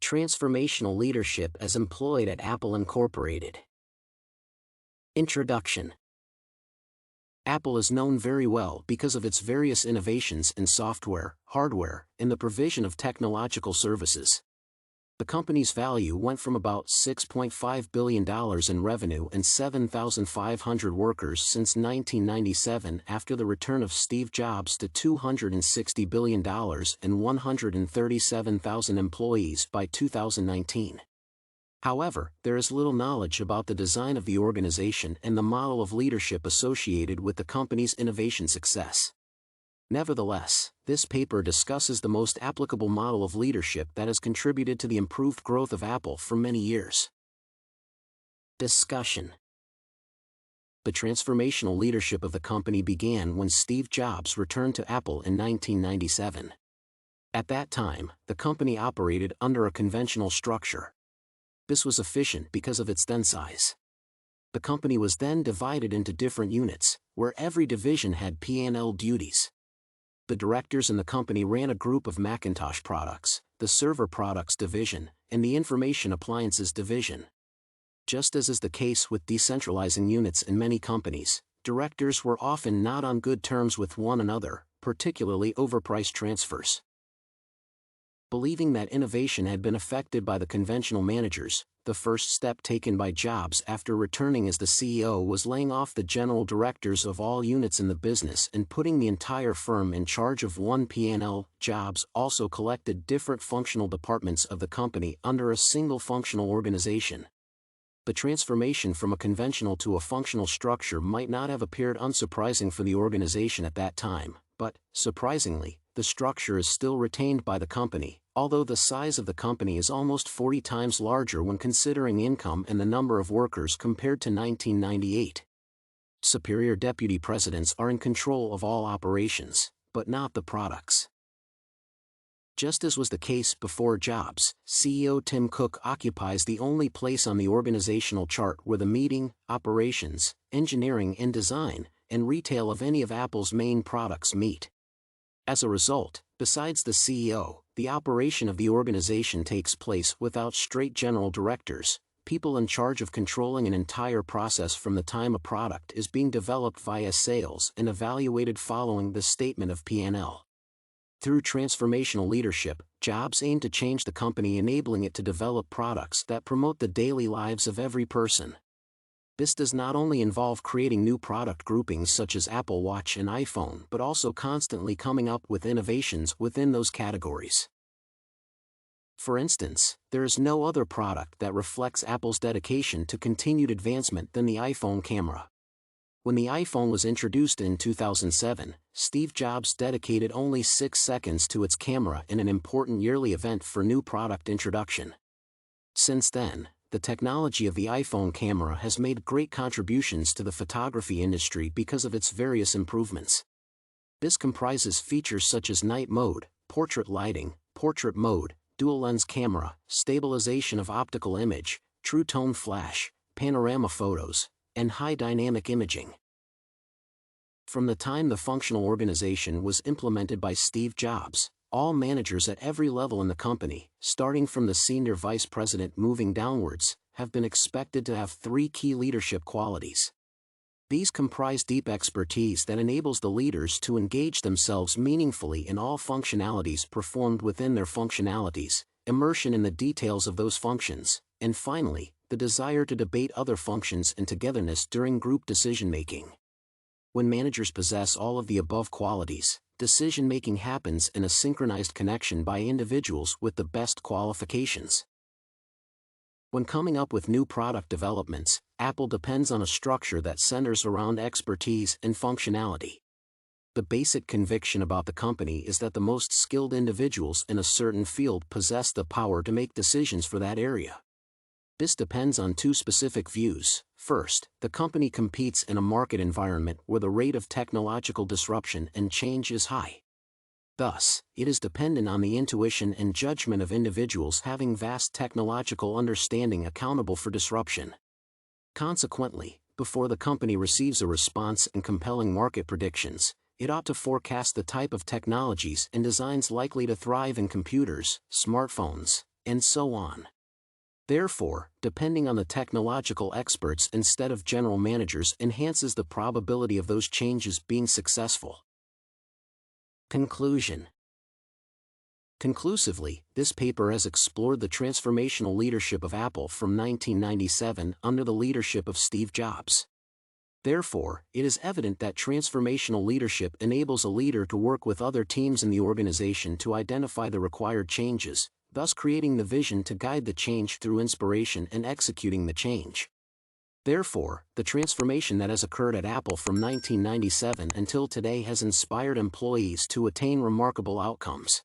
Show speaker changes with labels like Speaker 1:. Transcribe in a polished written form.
Speaker 1: Transformational leadership as employed at Apple Incorporated. Introduction. Apple is known very well because of its various innovations in software, hardware, and the provision of technological services. The company's value went from about $6.5 billion in revenue and 7,500 workers since 1997 after the return of Steve Jobs to $260 billion and 137,000 employees by 2019. However, there is little knowledge about the design of the organization and the model of leadership associated with the company's innovation success. Nevertheless, this paper discusses the most applicable model of leadership that has contributed to the improved growth of Apple for many years. Discussion. The transformational leadership of the company began when Steve Jobs returned to Apple in 1997. At that time, the company operated under a conventional structure. This was efficient because of its then size. The company was then divided into different units, where every division had P&L duties. The directors in the company ran a group of Macintosh products, the server products division, and the information appliances division. Just as is the case with decentralizing units in many companies, directors were often not on good terms with one another, particularly over price transfers. Believing that innovation had been affected by the conventional managers, the first step taken by Jobs after returning as the CEO was laying off the general directors of all units in the business and putting the entire firm in charge of one P&L. Jobs also collected different functional departments of the company under a single functional organization. The transformation from a conventional to a functional structure might not have appeared unsurprising for the organization at that time, but, surprisingly, the structure is still retained by the company, although the size of the company is almost 40 times larger when considering income and the number of workers compared to 1998. Superior deputy presidents are in control of all operations, but not the products. Just as was the case before Jobs, CEO Tim Cook occupies the only place on the organizational chart where the meeting, operations, engineering and design, and retail of any of Apple's main products meet. As a result, besides the CEO, the operation of the organization takes place without straight general directors, people in charge of controlling an entire process from the time a product is being developed via sales and evaluated following the statement of P&L. Through transformational leadership, Jobs aimed to change the company, enabling it to develop products that promote the daily lives of every person. This does not only involve creating new product groupings such as Apple Watch and iPhone, but also constantly coming up with innovations within those categories. For instance, there is no other product that reflects Apple's dedication to continued advancement than the iPhone camera. When the iPhone was introduced in 2007, Steve Jobs dedicated only 6 seconds to its camera in an important yearly event for new product introduction. Since then, the technology of the iPhone camera has made great contributions to the photography industry because of its various improvements. This comprises features such as night mode, portrait lighting, portrait mode, dual lens camera, stabilization of optical image, true tone flash, panorama photos, and high dynamic imaging. From the time the functional organization was implemented by Steve Jobs, all managers at every level in the company, starting from the senior vice president moving downwards, have been expected to have 3 key leadership qualities. These comprise deep expertise that enables the leaders to engage themselves meaningfully in all functionalities performed within their functionalities, immersion in the details of those functions, and finally, the desire to debate other functions and togetherness during group decision-making. When managers possess all of the above qualities, decision-making happens in a synchronized connection by individuals with the best qualifications. When coming up with new product developments, Apple depends on a structure that centers around expertise and functionality. The basic conviction about the company is that the most skilled individuals in a certain field possess the power to make decisions for that area. This depends on 2 specific views. First, the company competes in a market environment where the rate of technological disruption and change is high. Thus, it is dependent on the intuition and judgment of individuals having vast technological understanding accountable for disruption. Consequently, before the company receives a response and compelling market predictions, it ought to forecast the type of technologies and designs likely to thrive in computers, smartphones, and so on. Therefore, depending on the technological experts instead of general managers enhances the probability of those changes being successful. Conclusion. Conclusively, this paper has explored the transformational leadership of Apple from 1997 under the leadership of Steve Jobs. Therefore, it is evident that transformational leadership enables a leader to work with other teams in the organization to identify the required changes, thus creating the vision to guide the change through inspiration and executing the change. Therefore, the transformation that has occurred at Apple from 1997 until today has inspired employees to attain remarkable outcomes.